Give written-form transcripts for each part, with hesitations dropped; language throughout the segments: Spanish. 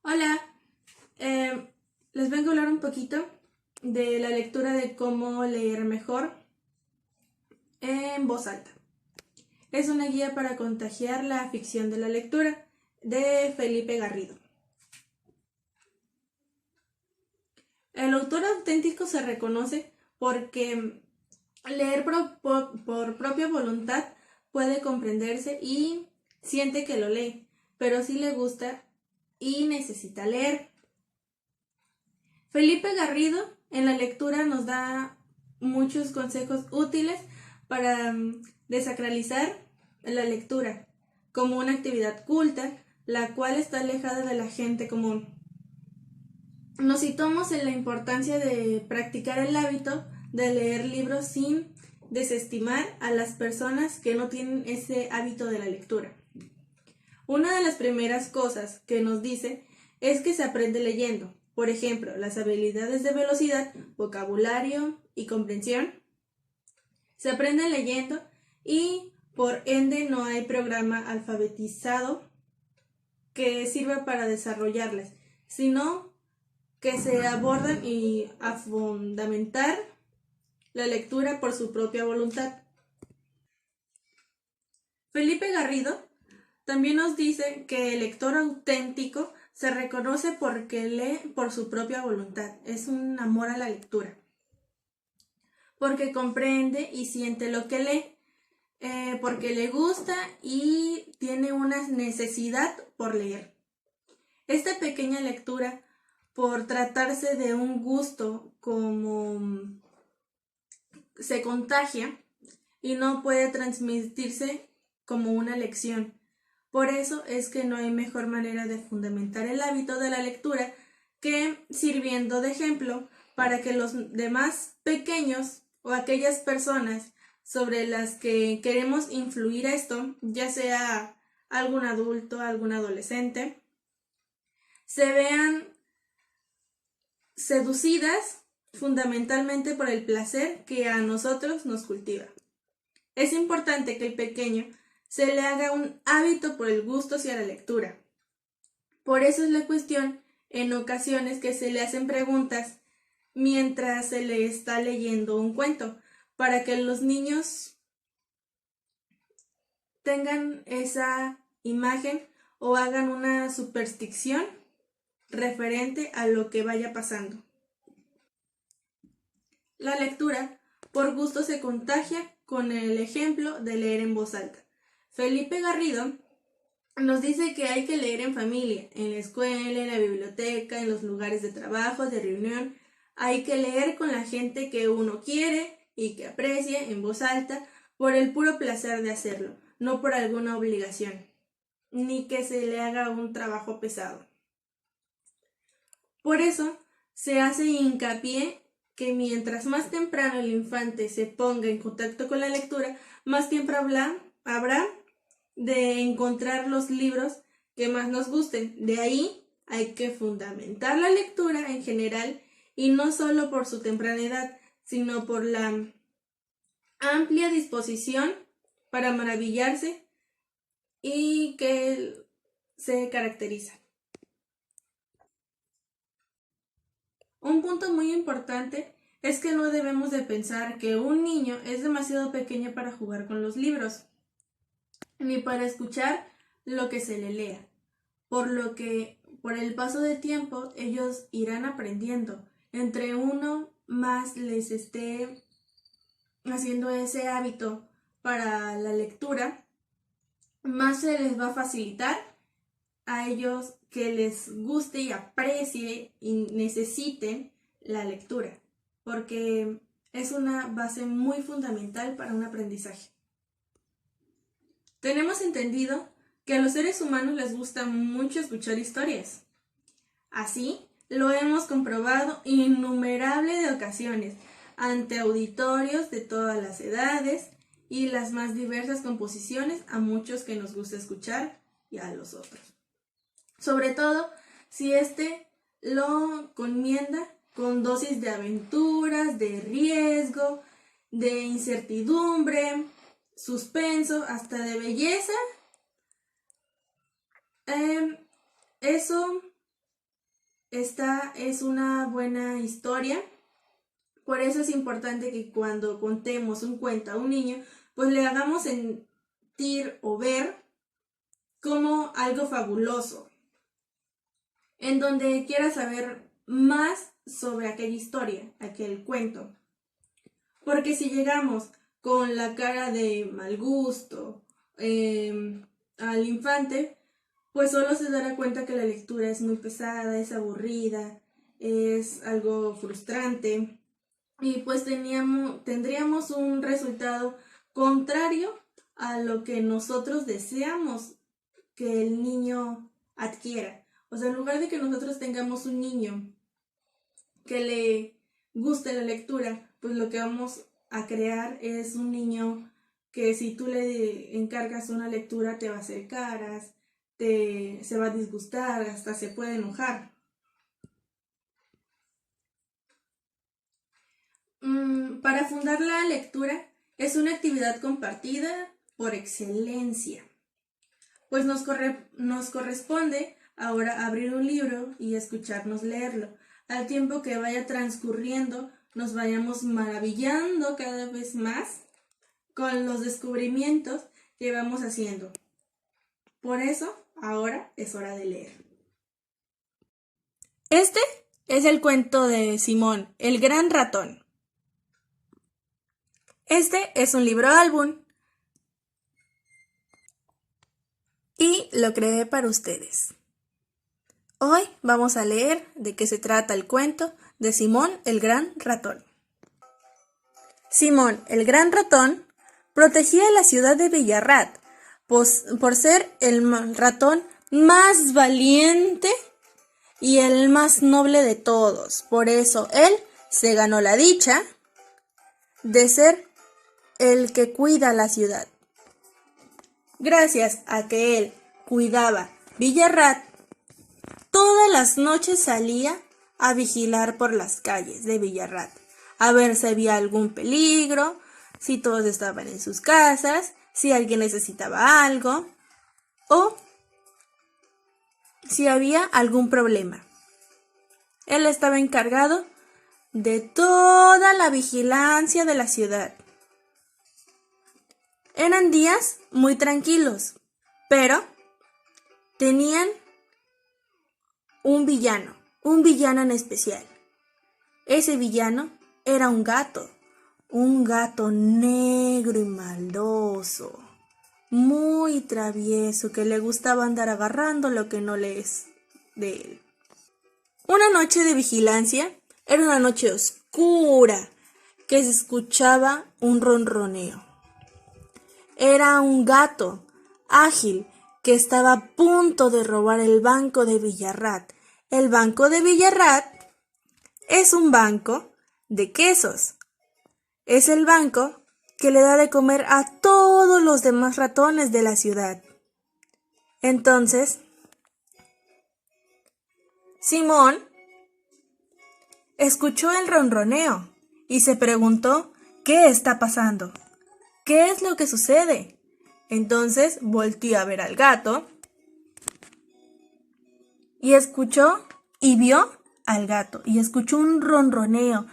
Hola, les vengo a hablar un poquito de la lectura de cómo leer mejor en voz alta. Es una guía para contagiar la afición de la lectura de Felipe Garrido. El autor auténtico se reconoce porque leer por propia voluntad puede comprenderse y siente que lo lee, pero sí le gusta y necesita leer. Felipe Garrido en la lectura nos da muchos consejos útiles para desacralizar la lectura como una actividad culta, la cual está alejada de la gente común. Nos situamos en la importancia de practicar el hábito de leer libros sin desestimar a las personas que no tienen ese hábito de la lectura. Una de las primeras cosas que nos dice es que se aprende leyendo. Por ejemplo, las habilidades de velocidad, vocabulario y comprensión se aprenden leyendo y por ende no hay programa alfabetizado que sirva para desarrollarlas, sino que se abordan y a fundamentar la lectura por su propia voluntad. Felipe Garrido también nos dice que el lector auténtico se reconoce porque lee por su propia voluntad. Es un amor a la lectura. Porque comprende y siente lo que lee. Porque le gusta y tiene una necesidad por leer. Esta pequeña lectura, por tratarse de un gusto, como se contagia y no puede transmitirse como una lección. Por eso es que no hay mejor manera de fundamentar el hábito de la lectura que sirviendo de ejemplo para que los demás pequeños o aquellas personas sobre las que queremos influir esto, ya sea algún adulto, algún adolescente, se vean seducidas fundamentalmente por el placer que a nosotros nos cultiva. Es importante que el pequeño se le haga un hábito por el gusto hacia la lectura. Por eso es la cuestión en ocasiones que se le hacen preguntas mientras se le está leyendo un cuento, para que los niños tengan esa imagen o hagan una superstición referente a lo que vaya pasando. La lectura por gusto se contagia con el ejemplo de leer en voz alta. Felipe Garrido nos dice que hay que leer en familia, en la escuela, en la biblioteca, en los lugares de trabajo, de reunión. Hay que leer con la gente que uno quiere y que aprecie en voz alta por el puro placer de hacerlo, no por alguna obligación, ni que se le haga un trabajo pesado. Por eso se hace hincapié que mientras más temprano el infante se ponga en contacto con la lectura, más tiempo habrá de encontrar los libros que más nos gusten. De ahí hay que fundamentar la lectura en general y no solo por su temprana edad, sino por la amplia disposición para maravillarse y que se caracteriza. Un punto muy importante es que no debemos de pensar que un niño es demasiado pequeño para jugar con los libros, ni para escuchar lo que se le lea, por lo que por el paso del tiempo ellos irán aprendiendo. Entre uno más les esté haciendo ese hábito para la lectura, más se les va a facilitar a ellos que les guste y aprecie y necesiten la lectura, porque es una base muy fundamental para un aprendizaje. Tenemos entendido que a los seres humanos les gusta mucho escuchar historias. Así, lo hemos comprobado innumerables de ocasiones ante auditorios de todas las edades y las más diversas composiciones a muchos que nos gusta escuchar y a los otros. Sobre todo si lo conmienda con dosis de aventuras, de riesgo, de incertidumbre, suspenso, hasta de belleza. Eso esta es una buena historia. Por eso es importante que cuando contemos un cuento a un niño, pues le hagamos sentir o ver como algo fabuloso, en donde quiera saber más sobre aquella historia, aquel cuento. Porque si llegamos con la cara de mal gusto al infante, pues solo se dará cuenta que la lectura es muy pesada, es aburrida, es algo frustrante y pues tendríamos un resultado contrario a lo que nosotros deseamos que el niño adquiera. O sea, en lugar de que nosotros tengamos un niño que le guste la lectura, pues lo que vamos a crear es un niño que si tú le encargas una lectura te va a hacer caras, se va a disgustar, hasta se puede enojar. Para fundar la lectura es una actividad compartida por excelencia, pues nos corresponde ahora abrir un libro y escucharnos leerlo. Al tiempo que vaya transcurriendo, nos vayamos maravillando cada vez más con los descubrimientos que vamos haciendo. Por eso, ahora es hora de leer. Este es el cuento de Simón, el gran ratón. Este es un libro álbum y lo creé para ustedes. Hoy vamos a leer de qué se trata el cuento de Simón el gran ratón. Simón el gran ratón protegía la ciudad de Villarrat por ser el ratón más valiente y el más noble de todos. Por eso él se ganó la dicha de ser el que cuida la ciudad. Gracias a que él cuidaba Villarrat, todas las noches salía a vigilar por las calles de Villarrat, a ver si había algún peligro, si todos estaban en sus casas, si alguien necesitaba algo o si había algún problema. Él estaba encargado de toda la vigilancia de la ciudad. Eran días muy tranquilos, pero tenían un villano en especial. Ese villano era un gato negro y maldoso, muy travieso, que le gustaba andar agarrando lo que no le es de él. Una noche de vigilancia era una noche oscura, que se escuchaba un ronroneo. Era un gato ágil que estaba a punto de robar el banco de Villarrat. El banco de Villarrat es un banco de quesos. Es el banco que le da de comer a todos los demás ratones de la ciudad. Entonces, Simón escuchó el ronroneo y se preguntó ¿qué está pasando? ¿Qué es lo que sucede? Entonces volteó a ver al gato y escuchó y vio al gato y escuchó un ronroneo.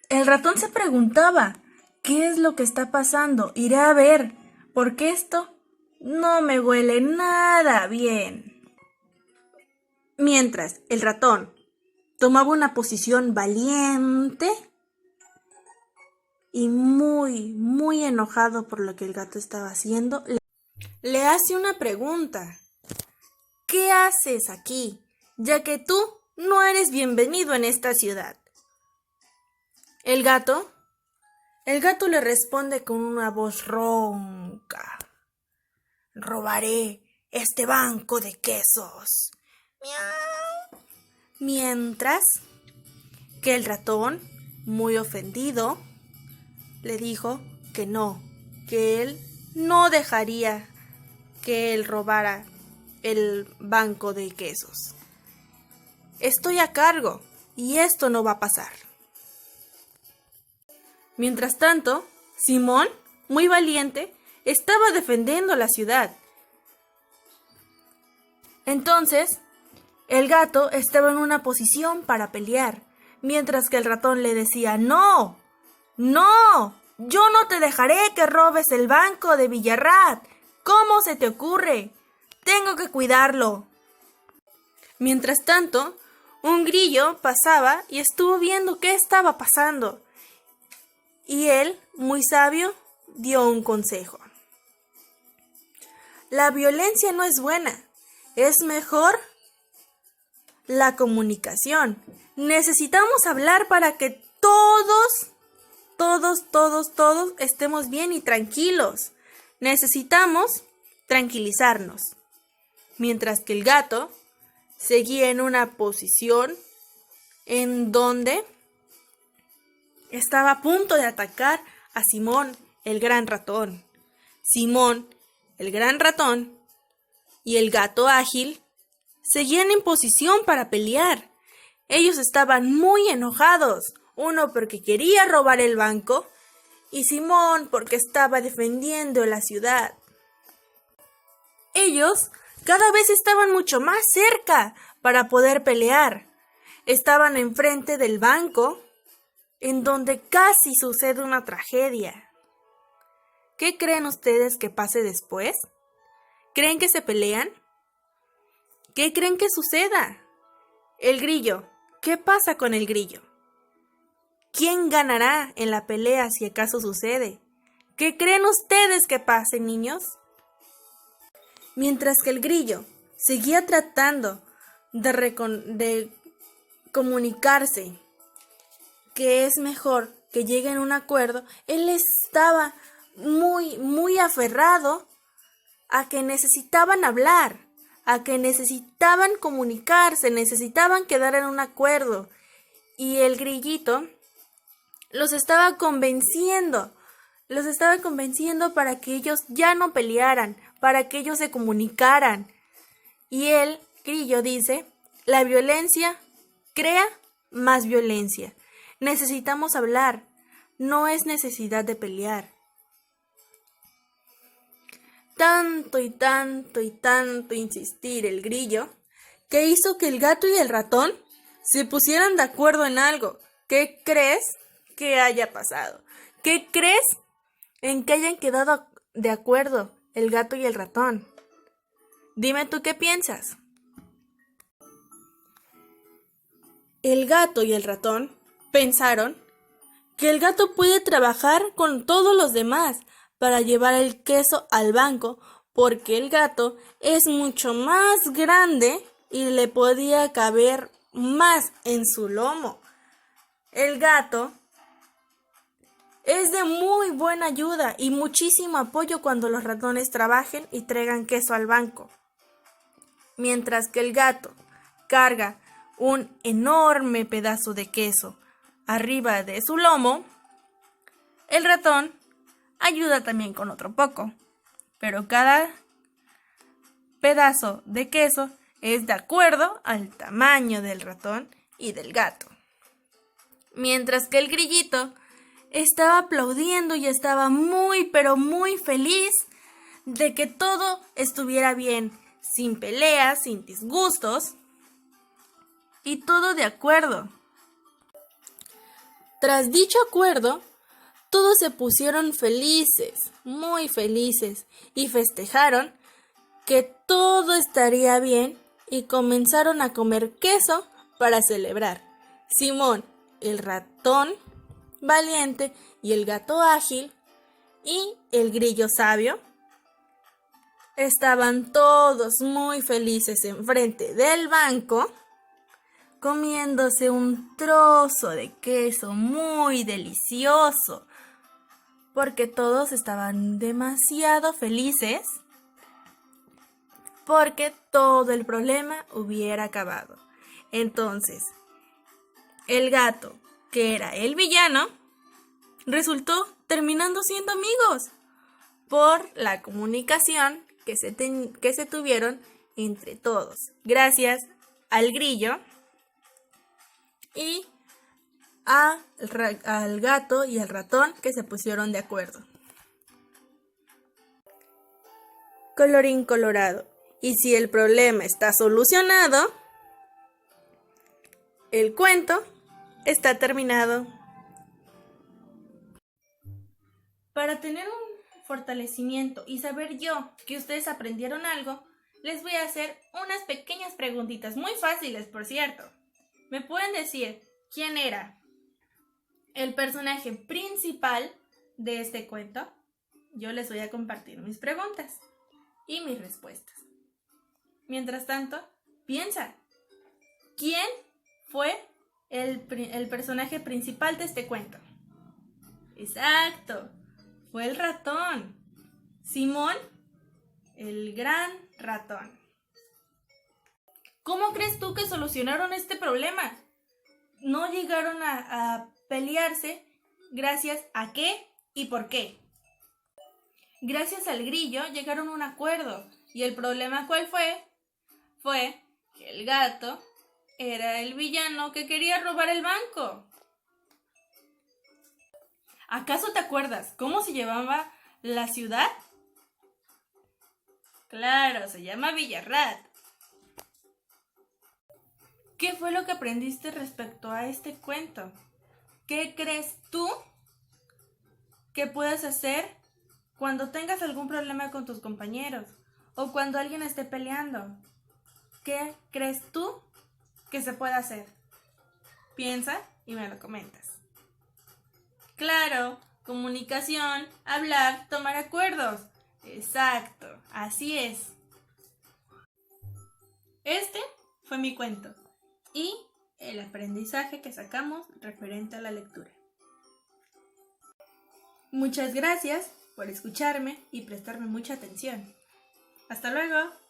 El ratón se preguntaba, ¿qué es lo que está pasando? Iré a ver, porque esto no me huele nada bien. Mientras el ratón tomaba una posición valiente y muy enojado por lo que el gato estaba haciendo, le hace una pregunta. ¿Qué haces aquí, ya que tú no eres bienvenido en esta ciudad? El gato le responde con una voz ronca. Robaré este banco de quesos. ¡Miau! Mientras que el ratón, muy ofendido, le dijo que no, que él no dejaría que él robara el banco de quesos. Estoy a cargo y esto no va a pasar. Mientras tanto, Simón, muy valiente, estaba defendiendo la ciudad. Entonces, el gato estaba en una posición para pelear, mientras que el ratón le decía: ¡No! ¡No! ¡Yo no te dejaré que robes el banco de Villarrat! ¿Cómo se te ocurre? Tengo que cuidarlo. Mientras tanto, un grillo pasaba y estuvo viendo qué estaba pasando. Y él, muy sabio, dio un consejo. La violencia no es buena. Es mejor la comunicación. Necesitamos hablar para que todos estemos bien y tranquilos. Necesitamos tranquilizarnos. Mientras que el gato seguía en una posición en donde estaba a punto de atacar a Simón, el gran ratón. Simón, el gran ratón, y el gato ágil seguían en posición para pelear. Ellos estaban muy enojados, uno porque quería robar el banco y Simón porque estaba defendiendo la ciudad. Ellos cada vez estaban mucho más cerca para poder pelear. Estaban enfrente del banco, en donde casi sucede una tragedia. ¿Qué creen ustedes que pase después? ¿Creen que se pelean? ¿Qué creen que suceda? El grillo. ¿Qué pasa con el grillo? ¿Quién ganará en la pelea si acaso sucede? ¿Qué creen ustedes que pase, niños? Mientras que el grillo seguía tratando de comunicarse que es mejor que lleguen a un acuerdo, él estaba muy aferrado a que necesitaban hablar, a que necesitaban comunicarse, necesitaban quedar en un acuerdo. Y el grillito los estaba convenciendo para que ellos ya no pelearan, para que ellos se comunicaran. Y el grillo dice: la violencia crea más violencia. Necesitamos hablar, no es necesidad de pelear. Tanto insistir el grillo, que hizo que el gato y el ratón se pusieran de acuerdo en algo. ¿Qué crees que haya pasado? ¿Qué crees en que hayan quedado de acuerdo el gato y el ratón? Dime tú qué piensas. El gato y el ratón pensaron que el gato puede trabajar con todos los demás para llevar el queso al banco, porque el gato es mucho más grande y le podía caber más en su lomo. El gato es de muy buena ayuda y muchísimo apoyo cuando los ratones trabajen y traigan queso al banco. Mientras que el gato carga un enorme pedazo de queso arriba de su lomo, el ratón ayuda también con otro poco, pero cada pedazo de queso es de acuerdo al tamaño del ratón y del gato. Mientras que el grillito estaba aplaudiendo y estaba muy feliz de que todo estuviera bien, sin peleas, sin disgustos y todo de acuerdo. Tras dicho acuerdo, todos se pusieron felices, muy felices, y festejaron que todo estaría bien y comenzaron a comer queso para celebrar. Simón, el ratón valiente, y el gato ágil, y el grillo sabio, estaban todos muy felices enfrente del banco, comiéndose un trozo de queso muy delicioso, porque todos estaban demasiado felices, porque todo el problema hubiera acabado. Entonces, el gato, que era el villano, resultó terminando siendo amigos por la comunicación que se tuvieron entre todos, gracias al grillo y al gato y al ratón que se pusieron de acuerdo. Colorín colorado. Y si el problema está solucionado, el cuento está terminado. Para tener un fortalecimiento y saber yo que ustedes aprendieron algo, les voy a hacer unas pequeñas preguntitas, muy fáciles, por cierto. ¿Me pueden decir quién era el personaje principal de este cuento? Yo les voy a compartir mis preguntas y mis respuestas. Mientras tanto, piensa, ¿quién fue el personaje principal de este cuento? Exacto, fue el ratón. Simón, el gran ratón. ¿Cómo crees tú que solucionaron este problema? No llegaron a pelearse. ¿Gracias a qué y por qué? Gracias al grillo llegaron a un acuerdo. ¿Y el problema cuál fue? Fue que el gato era el villano que quería robar el banco. ¿Acaso te acuerdas cómo se llamaba la ciudad? Claro, se llama Villarrat. ¿Qué fue lo que aprendiste respecto a este cuento? ¿Qué crees tú que puedes hacer cuando tengas algún problema con tus compañeros o cuando alguien esté peleando? ¿Qué crees tú que se puede hacer? Piensa y me lo comentas. Claro, comunicación, hablar, tomar acuerdos. Exacto, así es. Este fue mi cuento y el aprendizaje que sacamos referente a la lectura. Muchas gracias por escucharme y prestarme mucha atención. Hasta luego.